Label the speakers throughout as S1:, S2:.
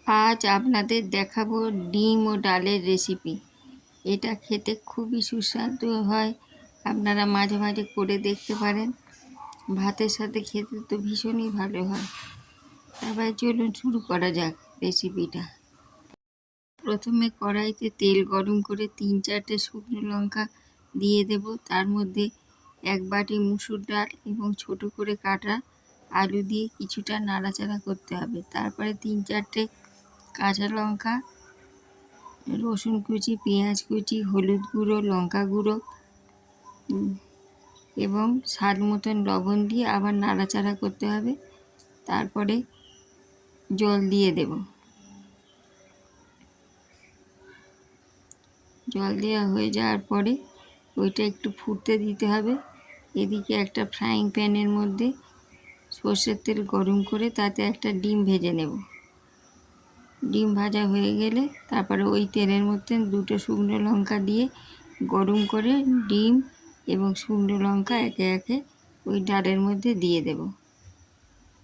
S1: আজ আপনাদের দেখাবো ডিম ও ডালের রেসিপি। এটা খেতে খুবই সুস্বাদু হয়। আপনারা মাঝে মাঝে করে দেখতে পারেন। ভাতের সাথে খেতে তো ভীষণই ভালো হয়। এবার চলুন শুরু করা যাক রেসিপিটা। প্রথমে কড়াইতে তেল গরম করে 3-4টে শুকনো লঙ্কা দিয়ে দেব। তার মধ্যে 1 বাটি মুসুর ডাল এবং ছোট করে কাটা আলু দিয়ে কিছুটা নাড়াচাড়া করতে হবে। তারপরে 3-4টে কাঁচা লঙ্কা, রসুন কুচি, পেঁয়াজ কুচি, হলুদ গুঁড়ো, লঙ্কা গুঁড়ো এবং স্বাদ মতন লবণ দিয়ে আবার নাড়াচাড়া করতে হবে। তারপরে জল দিয়ে দেব। জল দেওয়া হয়ে যাওয়ার পরে ওইটা একটু ফুটতে দিতে হবে। এদিকে একটা ফ্রাইং প্যানের মধ্যে সর্ষের তেল গরম করে তাতে একটা ডিম ভেজে নেব। ডিম ভাজা হয়ে গেলে তারপরে ওই তেলের মধ্যে 2টো শুকনো লঙ্কা দিয়ে গরম করে ডিম এবং শুকনো লঙ্কা একে একে ওই ডালের মধ্যে দিয়ে দেব।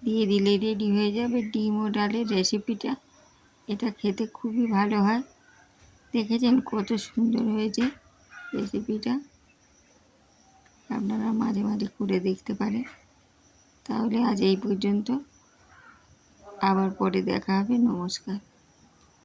S1: দিয়ে দিলে রেডি হয়ে যাবে ডিম ও ডালের রেসিপিটা। এটা খেতে খুবই ভালো হয়। দেখেছেন কত সুন্দর হয়েছে রেসিপিটা। আপনারা মাঝে মাঝে করে দেখতে পারেন। তাহলে আজ এই পর্যন্ত, আবার পরে দেখা হবে। নমস্কার।